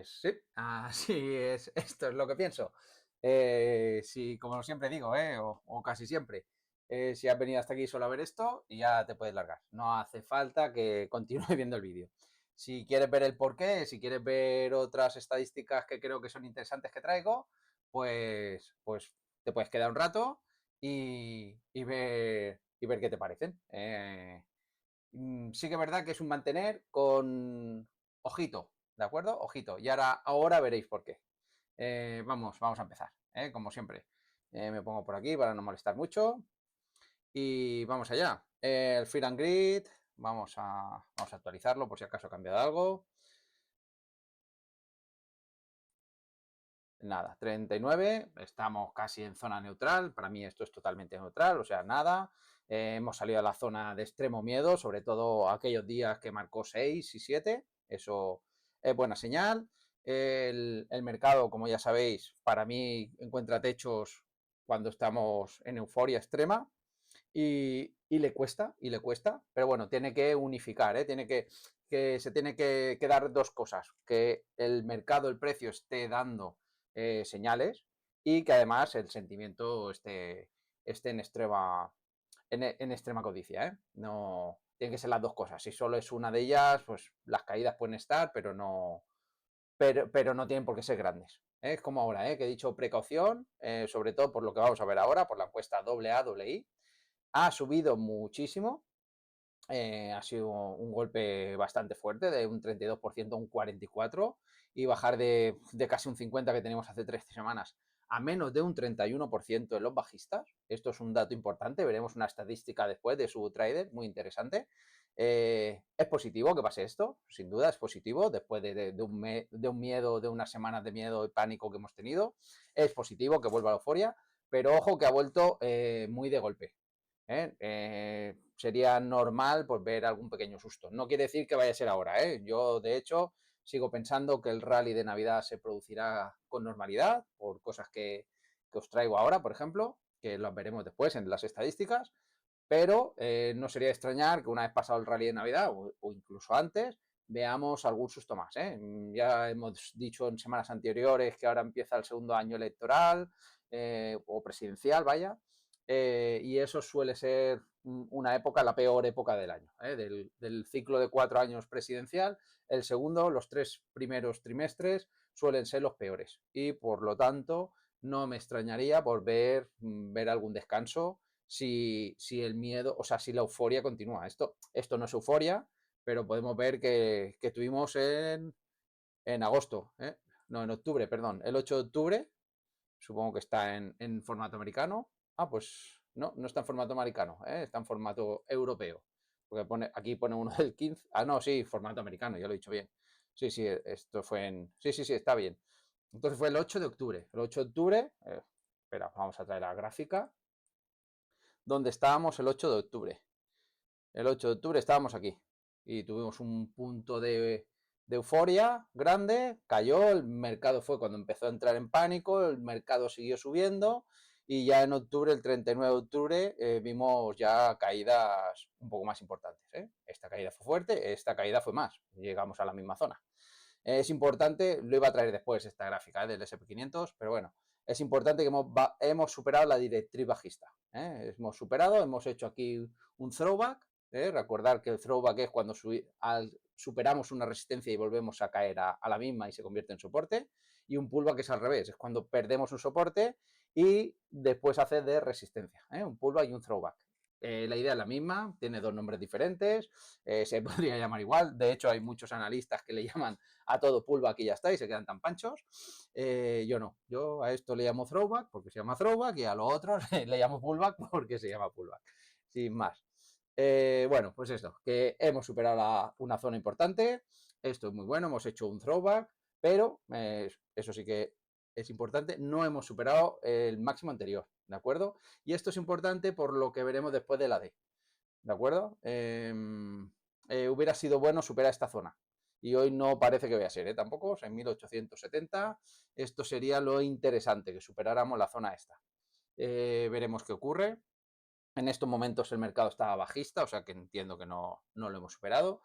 Pues sí, así es, esto es lo que pienso. Si, como siempre digo, o casi siempre, si has venido hasta aquí solo a ver esto, ya te puedes largar. No hace falta que continúe viendo el vídeo. Si quieres ver el porqué, si quieres ver otras estadísticas que creo que son interesantes que traigo, pues te puedes quedar un rato y ver qué te parecen. Sí que es verdad que es un mantener con ojito, ¿de acuerdo? Ojito. Y ahora veréis por qué. Vamos a empezar, como siempre. Me pongo por aquí para no molestar mucho. Y vamos allá. El Fear and Grid, vamos a actualizarlo por si acaso ha cambiado algo. Nada, 39, estamos casi en zona neutral, para mí esto es totalmente neutral, o sea, nada. Hemos salido a la zona de extremo miedo, sobre todo aquellos días que marcó 6 y 7, eso es buena señal. El mercado, como ya sabéis, para mí encuentra techos cuando estamos en euforia extrema y le cuesta, pero bueno, tiene que unificar, se tiene que dar dos cosas, que el mercado, el precio esté dando señales y que además el sentimiento esté en extrema codicia. No, tienen que ser las dos cosas. Si solo es una de ellas, pues las caídas pueden estar, pero no tienen por qué ser grandes. Es como ahora, que he dicho precaución, sobre todo por lo que vamos a ver ahora, por la encuesta AA, ha subido muchísimo. Ha sido un golpe bastante fuerte, de un 32% a un 44%, y bajar de casi un 50% que teníamos hace 3 semanas a menos de un 31% en los bajistas. Esto es un dato importante, veremos una estadística después de su trader, muy interesante. Es positivo que pase esto, sin duda es positivo, después de un miedo, de unas semanas de miedo y pánico que hemos tenido. Es positivo que vuelva la euforia, pero ojo que ha vuelto muy de golpe. Sería normal pues ver algún pequeño susto. No quiere decir que vaya a ser ahora. Yo, de hecho, sigo pensando que el rally de Navidad se producirá con normalidad, por cosas que os traigo ahora, por ejemplo, que las veremos después en las estadísticas, pero no sería extrañar que una vez pasado el rally de Navidad o incluso antes, veamos algún susto más. Ya hemos dicho en semanas anteriores que ahora empieza el segundo año electoral o presidencial, vaya, y eso suele ser una época, la peor época del año, del ciclo de 4 años presidencial. El segundo, los 3 primeros trimestres suelen ser los peores y por lo tanto no me extrañaría por ver algún descanso si el miedo, o sea, si la euforia continúa. Esto no es euforia, pero podemos ver que tuvimos en agosto, no, en octubre, perdón, el 8 de octubre, supongo que está en formato americano. Pues no está en formato americano, está en formato europeo. Porque aquí pone uno del 15. No, sí, formato americano, ya lo he dicho bien. Sí, sí, esto fue sí, está bien. Entonces fue el 8 de octubre. El 8 de octubre, espera, vamos a traer la gráfica. ¿Dónde estábamos el 8 de octubre? El 8 de octubre estábamos aquí y tuvimos un punto de euforia grande, cayó, el mercado fue cuando empezó a entrar en pánico, el mercado siguió subiendo y ya en octubre, el 39 de octubre, vimos ya caídas un poco más importantes. Esta caída fue fuerte, esta caída fue más, llegamos a la misma zona. Es importante, lo iba a traer después esta gráfica del SP500, pero bueno, es importante que hemos superado la directriz bajista. Hemos superado, hemos hecho aquí un throwback. Recordar que el throwback es cuando superamos una resistencia y volvemos a caer a la misma y se convierte en soporte. Y un pullback es al revés, es cuando perdemos un soporte y después hace de resistencia. Un pullback y un throwback. La idea es la misma, tiene dos nombres diferentes, se podría llamar igual. De hecho, hay muchos analistas que le llaman a todo pullback y ya está, y se quedan tan panchos. Yo no, yo a esto le llamo throwback porque se llama throwback y a lo otro le llamo pullback porque se llama pullback, sin más. Bueno, pues esto, que hemos superado una zona importante, esto es muy bueno, hemos hecho un throwback, pero eso sí que es importante, no hemos superado el máximo anterior, ¿de acuerdo? Y esto es importante por lo que veremos después de la D, ¿de acuerdo? Hubiera sido bueno superar esta zona. Y hoy no parece que vaya a ser, tampoco, o sea, en 1870, esto sería lo interesante, que superáramos la zona esta. Veremos qué ocurre. En estos momentos el mercado está bajista, o sea que entiendo que no lo hemos superado.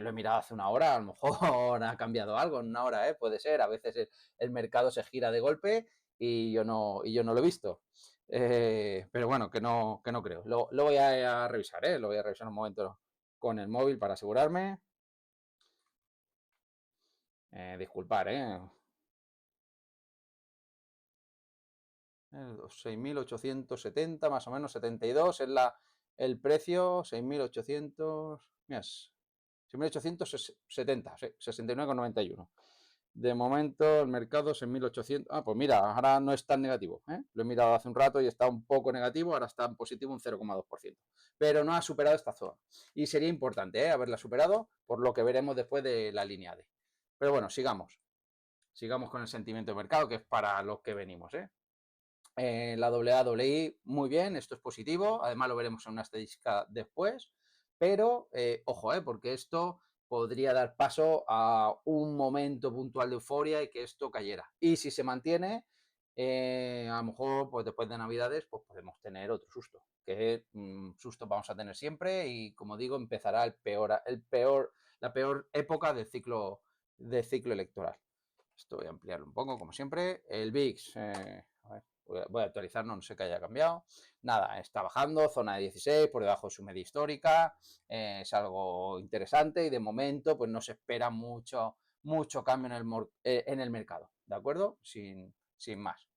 Lo he mirado hace una hora, a lo mejor ha cambiado algo en una hora, puede ser. A veces el mercado se gira de golpe y yo no lo he visto. Pero bueno, que no creo. Lo voy a revisar, lo voy a revisar un momento con el móvil para asegurarme. Disculpar, 6.870 más o menos, 72 es el precio, 6.800, mira, 6.870, sí, 69,91. De momento el mercado es en 1.800. Ah, pues mira, ahora no es tan negativo. Lo he mirado hace un rato y está un poco negativo, ahora está en positivo un 0,2%. Pero no ha superado esta zona. Y sería importante haberla superado, por lo que veremos después de la línea D. Pero bueno, sigamos. Sigamos con el sentimiento de mercado, que es para los que venimos. La WAWI, muy bien, esto es positivo, además lo veremos en una estadística después, pero ojo, porque esto podría dar paso a un momento puntual de euforia y que esto cayera. Y si se mantiene, a lo mejor pues después de Navidades pues podemos tener otro susto, que susto vamos a tener siempre y como digo, empezará la peor época del ciclo electoral. Esto voy a ampliarlo un poco, como siempre. El VIX, a ver, voy a actualizarlo, no sé qué haya cambiado. Nada, está bajando, zona de 16, por debajo de su media histórica. Es algo interesante y de momento pues no se espera mucho cambio en el mercado, ¿de acuerdo? Sin más.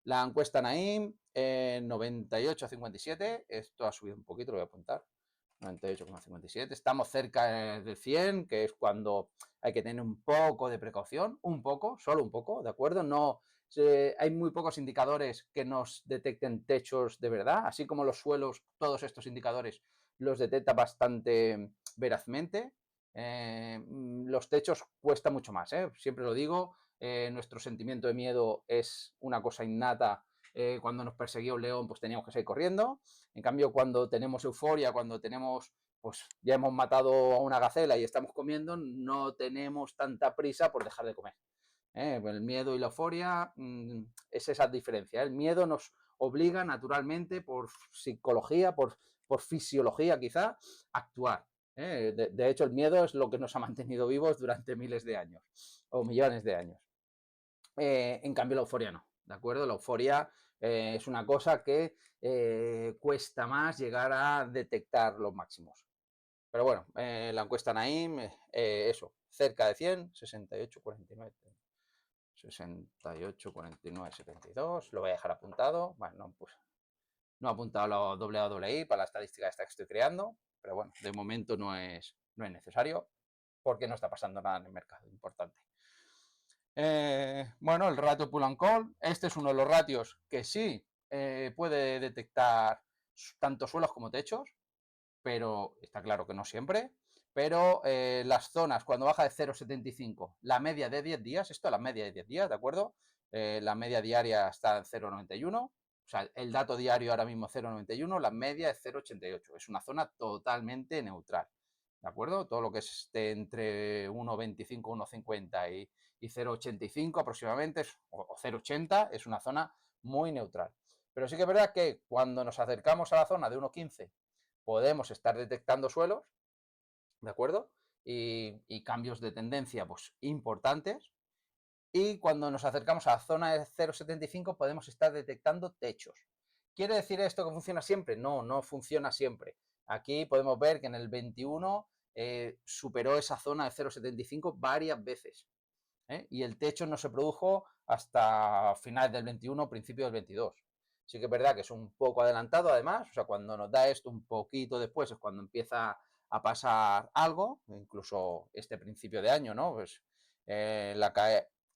La encuesta Naim, 98,57. Esto ha subido un poquito, lo voy a apuntar. 98,57. Estamos cerca del 100, que es cuando hay que tener un poco de precaución, un poco, solo un poco, ¿de acuerdo? No, hay muy pocos indicadores que nos detecten techos de verdad, así como los suelos, todos estos indicadores los detecta bastante verazmente. Los techos cuesta mucho más, siempre lo digo, nuestro sentimiento de miedo es una cosa innata. Cuando nos perseguía un león, pues teníamos que seguir corriendo. En cambio, cuando tenemos euforia, cuando tenemos, pues ya hemos matado a una gacela y estamos comiendo, no tenemos tanta prisa por dejar de comer. El miedo y la euforia es esa diferencia. El miedo nos obliga naturalmente, por psicología, por fisiología quizá, a actuar. De hecho, el miedo es lo que nos ha mantenido vivos durante miles de años o millones de años. En cambio, la euforia no, ¿de acuerdo? La euforia es una cosa que cuesta más llegar a detectar los máximos. Pero bueno, la encuesta Naim, eso, cerca de 100, 68, 49, 68, 49, 72, lo voy a dejar apuntado. Bueno, no, pues, no he apuntado la WAWI para la estadística esta que estoy creando, pero bueno, de momento no es necesario porque no está pasando nada en el mercado importante. Bueno, el ratio pull and call, este es uno de los ratios que sí puede detectar tanto suelos como techos, pero está claro que no siempre. Pero las zonas, cuando baja de 0,75, la media de 10 días, esto es la media de 10 días, ¿de acuerdo? La media diaria está en 0,91, o sea, el dato diario ahora mismo es 0,91, la media es 0,88, es una zona totalmente neutral, ¿de acuerdo? Todo lo que esté entre 1,25, 1,50 y 0,85 aproximadamente, o 0,80, es una zona muy neutral. Pero sí que es verdad que cuando nos acercamos a la zona de 1,15 podemos estar detectando suelos, ¿de acuerdo? Y cambios de tendencia pues importantes. Y cuando nos acercamos a la zona de 0,75 podemos estar detectando techos. ¿Quiere decir esto que funciona siempre? No, no funciona siempre. Aquí podemos ver que en el 21 superó esa zona de 0,75 varias veces. Y el techo no se produjo hasta finales del 21, principios del 22. Sí que es verdad que es un poco adelantado además, o sea, cuando nos da esto un poquito después es cuando empieza a pasar algo, incluso este principio de año, ¿no? Pues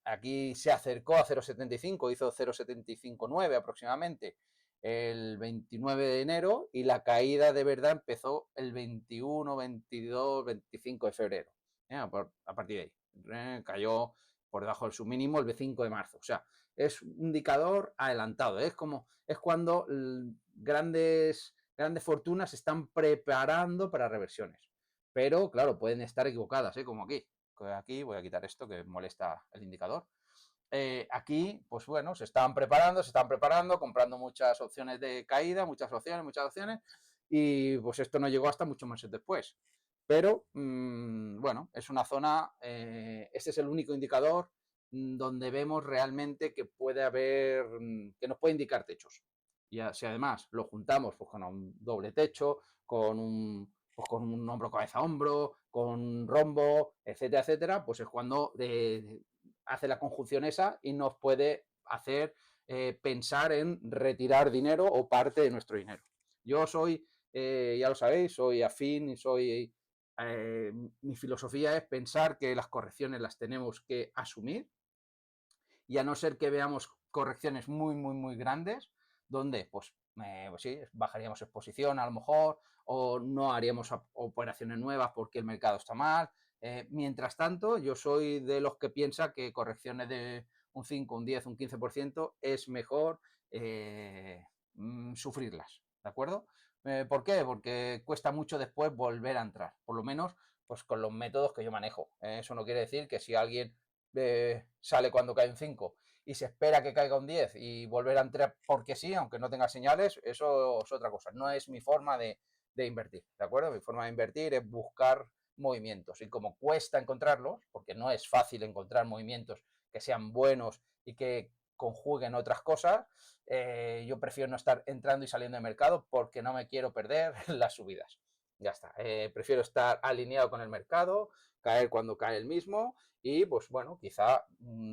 aquí se acercó a 0,75, hizo 0,759 aproximadamente el 29 de enero y la caída de verdad empezó el 21, 22, 25 de febrero. A partir de ahí cayó por debajo del submínimo el 5 de marzo. O sea, es un indicador adelantado. Es cuando grandes fortunas se están preparando para reversiones. Pero, claro, pueden estar equivocadas, como aquí. Aquí voy a quitar esto que molesta el indicador. Aquí, pues bueno, se estaban preparando, comprando muchas opciones de caída, muchas opciones, y pues esto no llegó hasta muchos meses después. Pero, bueno, es una zona, este es el único indicador donde vemos realmente que puede haber, que nos puede indicar techos. Y si además lo juntamos pues, con un doble techo, pues, con un hombro, cabeza, hombro, con un rombo, etcétera, etcétera, pues es cuando hace la conjunción esa y nos puede hacer pensar en retirar dinero o parte de nuestro dinero. Yo soy, ya lo sabéis, soy afín y soy mi filosofía es pensar que las correcciones las tenemos que asumir y a no ser que veamos correcciones muy, muy, muy grandes, donde pues sí, bajaríamos exposición a lo mejor o no haríamos operaciones nuevas porque el mercado está mal. Mientras tanto, yo soy de los que piensa que correcciones de un 5, un 10, un 15% es mejor sufrirlas, ¿de acuerdo? ¿Por qué? Porque cuesta mucho después volver a entrar, por lo menos pues con los métodos que yo manejo. Eso no quiere decir que si alguien sale cuando cae un 5 y se espera que caiga un 10 y volver a entrar porque sí, aunque no tenga señales, eso es otra cosa. No es mi forma de invertir, ¿de acuerdo? Mi forma de invertir es buscar movimientos y como cuesta encontrarlos, porque no es fácil encontrar movimientos que sean buenos y que conjuguen otras cosas, yo prefiero no estar entrando y saliendo de mercado porque no me quiero perder las subidas. Ya está. Prefiero estar alineado con el mercado, caer cuando cae el mismo y pues bueno, quizá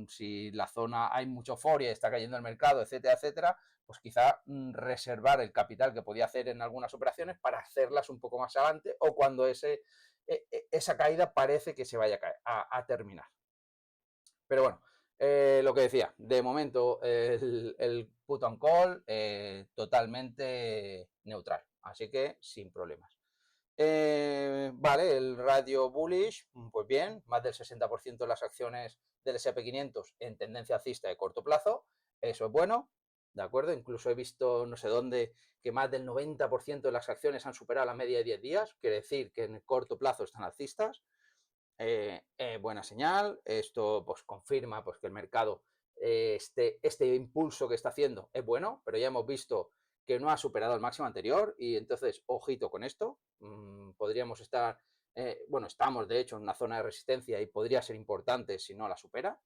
si la zona hay mucha euforia y está cayendo el mercado, etcétera, etcétera, pues quizá reservar el capital que podía hacer en algunas operaciones para hacerlas un poco más adelante o cuando esa caída parece que se vaya a terminar. Pero bueno, lo que decía, de momento el put on call totalmente neutral, así que sin problemas. Vale, el radio bullish, pues bien, más del 60% de las acciones del SP500 en tendencia alcista de corto plazo, eso es bueno, ¿de acuerdo? Incluso he visto no sé dónde que más del 90% de las acciones han superado la media de 10 días, quiere decir que en el corto plazo están alcistas. Buena señal, esto pues confirma pues, que el mercado, este impulso que está haciendo es bueno, pero ya hemos visto que no ha superado el máximo anterior y entonces ojito con esto, podríamos estar, bueno, estamos de hecho en una zona de resistencia y podría ser importante si no la supera.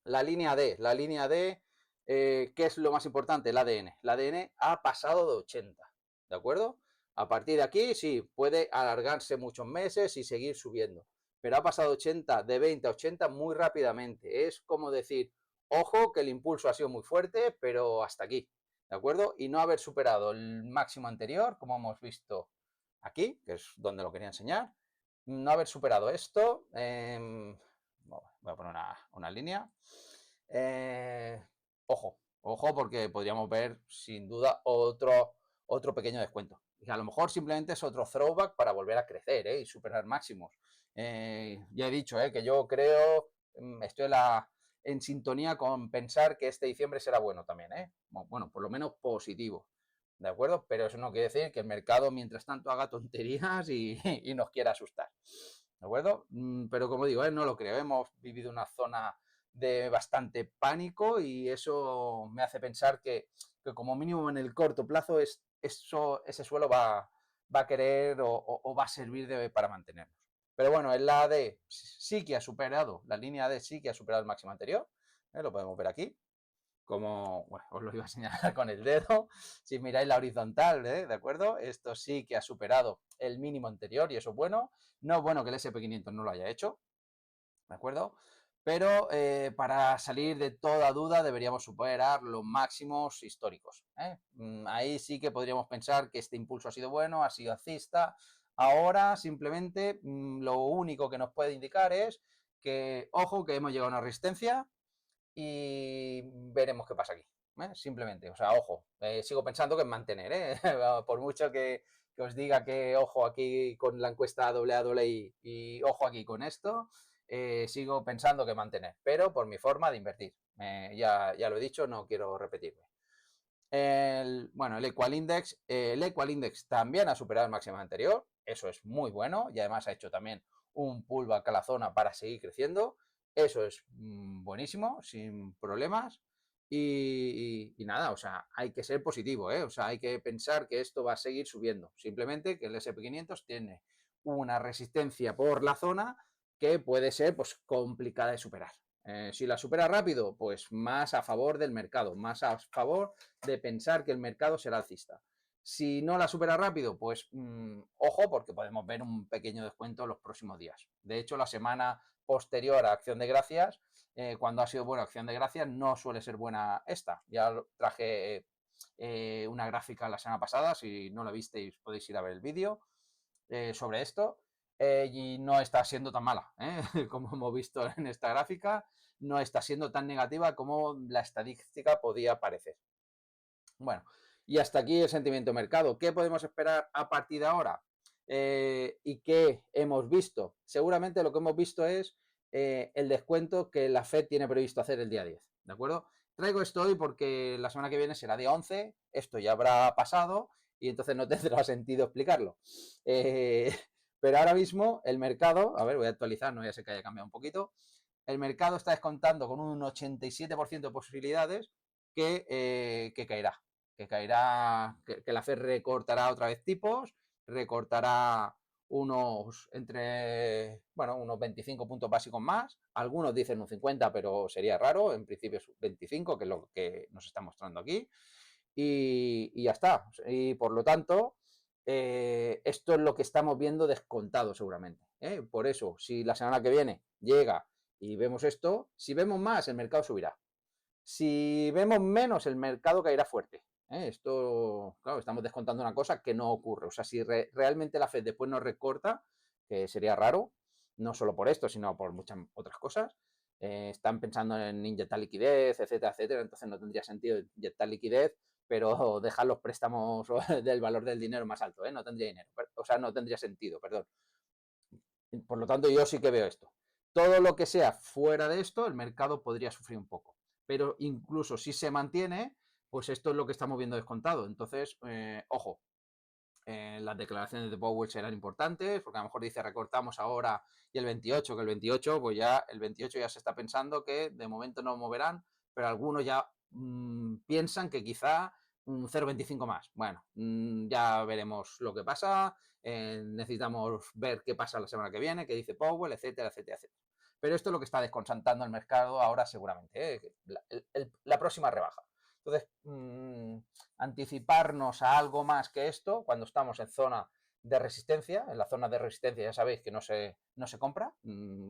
La línea D, ¿qué es lo más importante? El ADN. El ADN ha pasado de 80, ¿de acuerdo? A partir de aquí, sí, puede alargarse muchos meses y seguir subiendo, pero ha pasado 80, de 20 a 80 muy rápidamente. Es como decir, ojo, que el impulso ha sido muy fuerte, pero hasta aquí, ¿de acuerdo? Y no haber superado el máximo anterior, como hemos visto aquí, que es donde lo quería enseñar, no haber superado esto, voy a poner una línea. Ojo, ojo, porque podríamos ver sin duda otro pequeño descuento. Y a lo mejor simplemente es otro throwback para volver a crecer y superar máximos. Ya he dicho que yo creo, estoy en sintonía con pensar que este diciembre será bueno también. Bueno, por lo menos positivo. ¿De acuerdo? Pero eso no quiere decir que el mercado, mientras tanto, haga tonterías y nos quiera asustar. ¿De acuerdo? Pero como digo, no lo creo. Hemos vivido una zona de bastante pánico y eso me hace pensar que como mínimo en el corto plazo ese suelo va a querer o va a servir para mantenernos. Pero bueno, el AD sí que ha superado, la línea AD sí que ha superado el máximo anterior, lo podemos ver aquí, como, bueno, os lo iba a señalar con el dedo, si miráis la horizontal, ¿de acuerdo? Esto sí que ha superado el mínimo anterior y eso es bueno. No es bueno que el SP500 no lo haya hecho, ¿de acuerdo? Pero para salir de toda duda deberíamos superar los máximos históricos. Ahí sí que podríamos pensar que este impulso ha sido bueno, ha sido alcista. Ahora simplemente lo único que nos puede indicar es que, ojo, que hemos llegado a una resistencia, y veremos qué pasa aquí. Simplemente, o sea, ojo, sigo pensando que es mantener, por mucho que os diga que ojo aquí con la encuesta AA y ojo aquí con esto, sigo pensando que mantener, pero por mi forma de invertir. Ya lo he dicho, no quiero repetirme. Bueno, el Equal Index también ha superado el máximo anterior, eso es muy bueno y además ha hecho también un pullback a la zona para seguir creciendo, eso es buenísimo, sin problemas y nada, o sea, hay que ser positivo, o sea, hay que pensar que esto va a seguir subiendo, simplemente que el SP500 tiene una resistencia por la zona que puede ser pues complicada de superar. Si la supera rápido, pues más a favor del mercado, más a favor de pensar que el mercado será alcista. Si no la supera rápido, pues ojo, porque podemos ver un pequeño descuento en los próximos días. De hecho, la semana posterior a Acción de Gracias, cuando ha sido buena Acción de Gracias, no suele ser buena esta. Ya traje una gráfica la semana pasada, si no la visteis podéis ir a ver el vídeo sobre esto. Y no está siendo tan mala, como hemos visto en esta gráfica, no está siendo tan negativa como la estadística podía parecer. Bueno, y hasta aquí el sentimiento de mercado. ¿Qué podemos esperar a partir de ahora? ¿Y qué hemos visto? Seguramente lo que hemos visto es el descuento que la Fed tiene previsto hacer el día 10, ¿de acuerdo? Traigo esto hoy porque la semana que viene será día 11, esto ya habrá pasado y entonces no tendrá sentido explicarlo. Pero ahora mismo el mercado, a ver, voy a actualizar, no ya sé que haya cambiado un poquito, el mercado está descontando con un 87% de posibilidades que caerá, que la Fed recortará otra vez tipos, recortará unos 25 puntos básicos más. Algunos dicen un 50, pero sería raro. En principio es 25, que es lo que nos está mostrando aquí. Y ya está. Y por lo tanto, esto es lo que estamos viendo descontado seguramente. Por eso, si la semana que viene llega y vemos esto, si vemos más, el mercado subirá. Si vemos menos, el mercado caerá fuerte. Esto, claro, estamos descontando una cosa que no ocurre. O sea, si realmente la Fed después nos recorta, que sería raro, no solo por esto, sino por muchas otras cosas, están pensando en inyectar liquidez, etcétera, etcétera, entonces no tendría sentido inyectar liquidez, pero dejar los préstamos del valor del dinero más alto, no tendría dinero, o sea, no tendría sentido, perdón. Por lo tanto, yo sí que veo esto. Todo lo que sea fuera de esto, el mercado podría sufrir un poco. Pero incluso si se mantiene, pues esto es lo que estamos viendo descontado. Entonces, ojo, las declaraciones de Powell serán importantes, porque a lo mejor dice recortamos ahora y el 28, que el 28, pues ya el 28 ya se está pensando que de momento no moverán, pero algunos ya piensan que quizá un 0,25 más. Bueno, ya veremos lo que pasa, necesitamos ver qué pasa la semana que viene, qué dice Powell, etcétera, etcétera, etcétera. Pero esto es lo que está descontando el mercado ahora seguramente, la próxima rebaja. Entonces, anticiparnos a algo más que esto, cuando estamos en zona de resistencia, en la zona de resistencia ya sabéis que no se compra,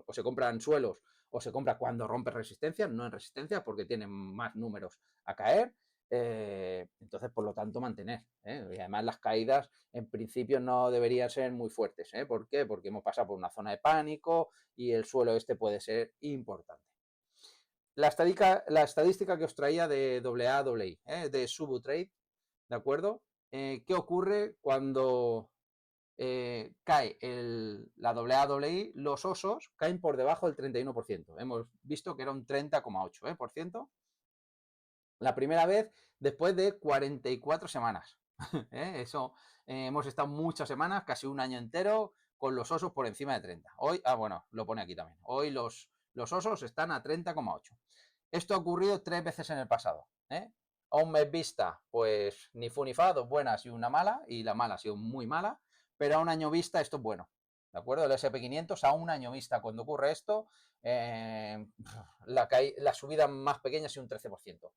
o se compra en suelos, o se compra cuando rompe resistencia, no en resistencia, porque tienen más números a caer. Entonces, por lo tanto, mantener. Y además las caídas en principio no deberían ser muy fuertes. ¿Por qué? Porque hemos pasado por una zona de pánico y el suelo este puede ser importante. La estadística que os traía de AA, de Subutrade, ¿de acuerdo? ¿Qué ocurre cuando cae la AA? Los osos caen por debajo del 31%. Hemos visto que era un 30,8%. La primera vez después de 44 semanas. Eso, hemos estado muchas semanas, casi un año entero, con los osos por encima de 30. Hoy, bueno, lo pone aquí también. Hoy los osos están a 30,8. Esto ha ocurrido 3 veces en el pasado. A un mes vista, pues ni fu ni fa, dos buenas y una mala, y la mala ha sido muy mala, pero a un año vista esto es bueno. ¿De acuerdo? El SP500 a un año vista, cuando ocurre esto, la subida más pequeña ha sido un 13%.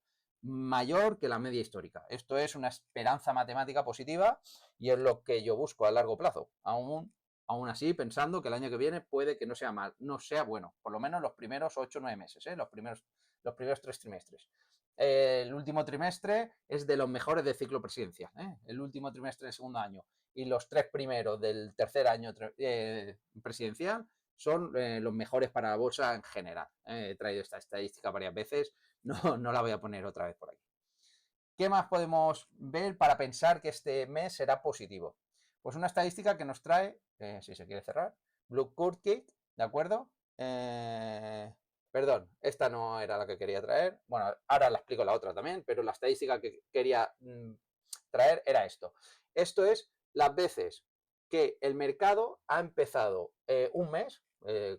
Mayor que la media histórica. Esto es una esperanza matemática positiva y es lo que yo busco a largo plazo. Aún así, pensando que el año que viene puede que no sea mal, no sea bueno, por lo menos los primeros 8 o 9 meses, los primeros 3 trimestres. El último trimestre es de los mejores del ciclo presidencial, el último trimestre del segundo año y los 3 primeros del tercer año presidencial son los mejores para la bolsa en general. He traído esta estadística varias veces, no la voy a poner otra vez por aquí. ¿Qué más podemos ver para pensar que este mes será positivo? Pues una estadística que nos trae, si se quiere cerrar, Blue Cake, ¿de acuerdo? Perdón, esta no era la que quería traer. Bueno, ahora la explico la otra también, pero la estadística que quería traer era esto. Esto es las veces que el mercado ha empezado un mes,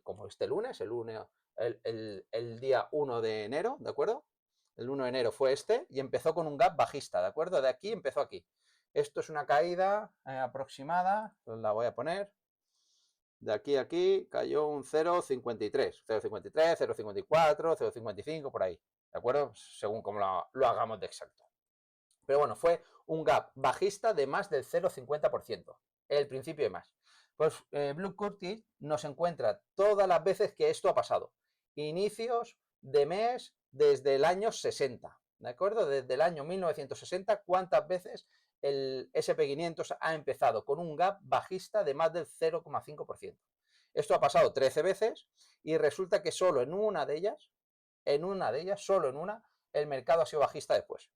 como este lunes, el día 1 de enero, ¿de acuerdo? El 1 de enero fue este y empezó con un gap bajista, ¿de acuerdo? De aquí empezó aquí. Esto es una caída aproximada, la voy a poner. de aquí a aquí cayó un 0,53, 0,53, 0,54, 0,55, por ahí, ¿de acuerdo? Según como lo hagamos de exacto. Pero bueno, fue un gap bajista de más del 0,50%, el principio de más. Pues Blue Curtis nos encuentra todas las veces que esto ha pasado. Inicios de mes desde el año 60, ¿de acuerdo? Desde el año 1960, ¿cuántas veces el SP500 ha empezado con un gap bajista de más del 0,5%? Esto ha pasado 13 veces y resulta que solo en una de ellas, solo en una, el mercado ha sido bajista después.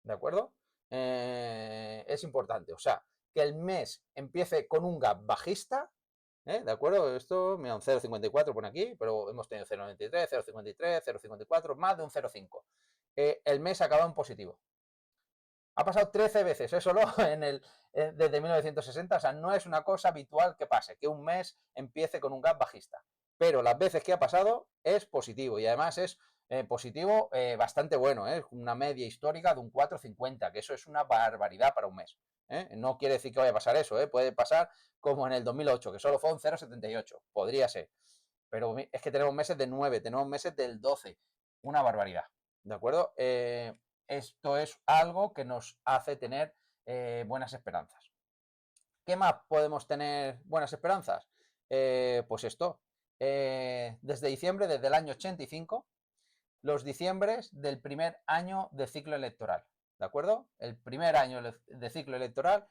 ¿De acuerdo? Es importante, o sea, que el mes empiece con un gap bajista, ¿de acuerdo? Esto, mira, un 0,54 pone aquí, pero hemos tenido 0,93, 0,53, 0,54, más de un 0,5. El mes acaba en positivo. Ha pasado 13 veces, solo desde 1960, o sea, no es una cosa habitual que pase, que un mes empiece con un gap bajista. Pero las veces que ha pasado es positivo y además es positivo bastante bueno, una media histórica de un 4,50, que eso es una barbaridad para un mes. No quiere decir que vaya a pasar eso, puede pasar como en el 2008, que solo fue un 0,78, podría ser. Pero es que tenemos meses de 9, tenemos meses del 12, una barbaridad, ¿de acuerdo? Esto es algo que nos hace tener buenas esperanzas. ¿Qué más podemos tener buenas esperanzas? Pues esto, desde diciembre, desde el año 85, los diciembres del primer año de ciclo electoral, ¿de acuerdo? El primer año de ciclo electoral,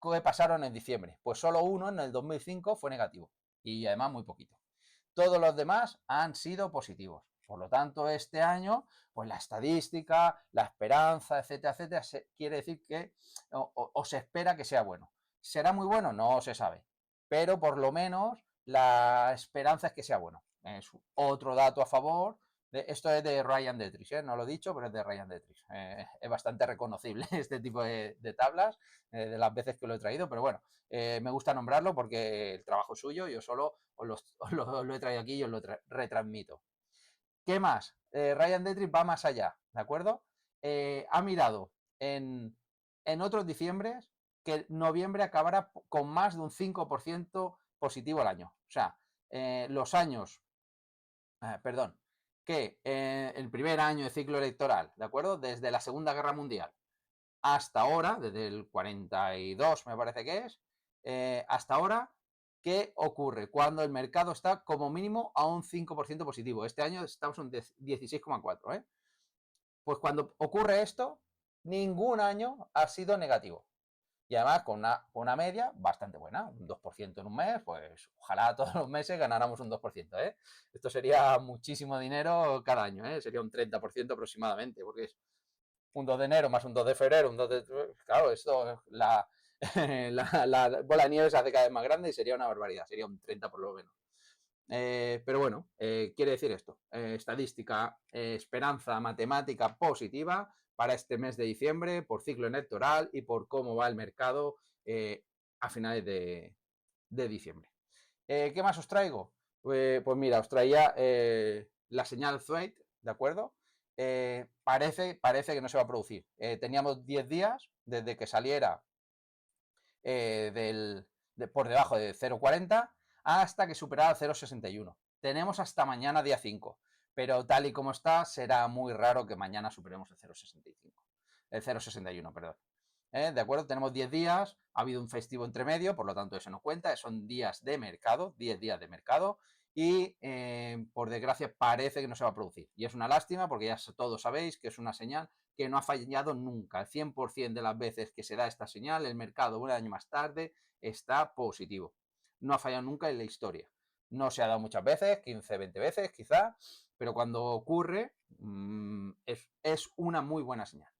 ¿qué pasaron en diciembre? Pues solo uno, en el 2005, fue negativo y además muy poquito. Todos los demás han sido positivos. Por lo tanto, este año, pues la estadística, la esperanza, etcétera, etcétera, quiere decir que o se espera que sea bueno. ¿Será muy bueno? No se sabe. Pero por lo menos la esperanza es que sea bueno. Es otro dato a favor. Esto es de Ryan Detrish, no lo he dicho, pero es de Ryan Detrish. Es bastante reconocible este tipo de tablas, de las veces que lo he traído, pero bueno, me gusta nombrarlo porque el trabajo es suyo, yo solo lo he traído aquí y os lo retransmito. ¿Qué más? Ryan Detrish va más allá, ¿de acuerdo? Ha mirado en otros diciembres que noviembre acabará con más de un 5% positivo al año. O sea, los años, perdón, que el primer año de ciclo electoral, ¿de acuerdo? Desde la Segunda Guerra Mundial hasta ahora, desde el 42 me parece que es, hasta ahora, ¿qué ocurre? Cuando el mercado está como mínimo a un 5% positivo. Este año estamos en 16,4. Pues cuando ocurre esto, ningún año ha sido negativo. Y además con una media bastante buena, un 2% en un mes, pues ojalá todos los meses ganáramos un 2%. Esto sería muchísimo dinero cada año, sería un 30% aproximadamente, porque es un 2 de enero más un 2 de febrero, un 2 de... Claro, esto, la bola de nieve se hace cada vez más grande y sería una barbaridad, sería un 30 por lo menos. Pero bueno, quiere decir esto, estadística, esperanza matemática positiva para este mes de diciembre por ciclo electoral y por cómo va el mercado a finales de diciembre. ¿Qué más os traigo? Pues mira, os traía la señal Thwaite, ¿de acuerdo? Parece que no se va a producir. Teníamos 10 días desde que saliera por debajo de 0,40 hasta que superara 0,61. Tenemos hasta mañana día 5, pero tal y como está, será muy raro que mañana superemos el 0,65. El 0,61, perdón. ¿De acuerdo? Tenemos 10 días, ha habido un festivo entre medio, por lo tanto eso no cuenta, son días de mercado, 10 días de mercado, y por desgracia parece que no se va a producir. Y es una lástima porque ya todos sabéis que es una señal que no ha fallado nunca. El 100% de las veces que se da esta señal, el mercado un año más tarde está positivo. No ha fallado nunca en la historia. No se ha dado muchas veces, 15, 20 veces quizá, pero cuando ocurre es una muy buena señal.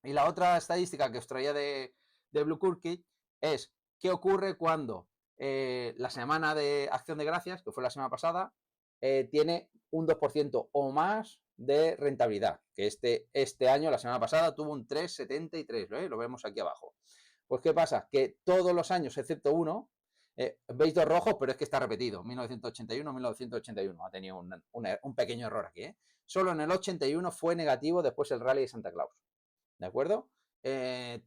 Y la otra estadística que os traía de Blue Curkey es qué ocurre cuando la semana de Acción de Gracias, que fue la semana pasada, tiene un 2% o más de rentabilidad, que este año, la semana pasada, tuvo un 3,73, lo vemos aquí abajo. Pues ¿qué pasa? Que todos los años, excepto uno, veis dos rojos, pero es que está repetido, 1981, 1981, ha tenido un pequeño error aquí. Solo en el 81 fue negativo después el rally de Santa Claus. ¿De acuerdo?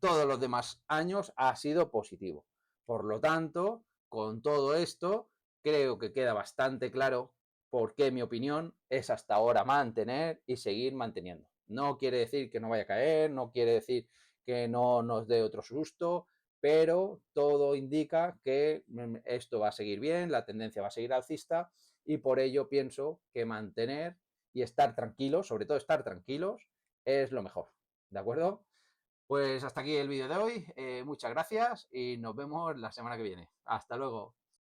Todos los demás años ha sido positivo. Por lo tanto, con todo esto, creo que queda bastante claro por qué mi opinión es hasta ahora mantener y seguir manteniendo. No quiere decir que no vaya a caer, no quiere decir que no nos dé otro susto, pero todo indica que esto va a seguir bien, la tendencia va a seguir alcista y por ello pienso que mantener y estar tranquilos, sobre todo estar tranquilos, es lo mejor. ¿De acuerdo? Pues hasta aquí el vídeo de hoy. Muchas gracias y nos vemos la semana que viene. Hasta luego.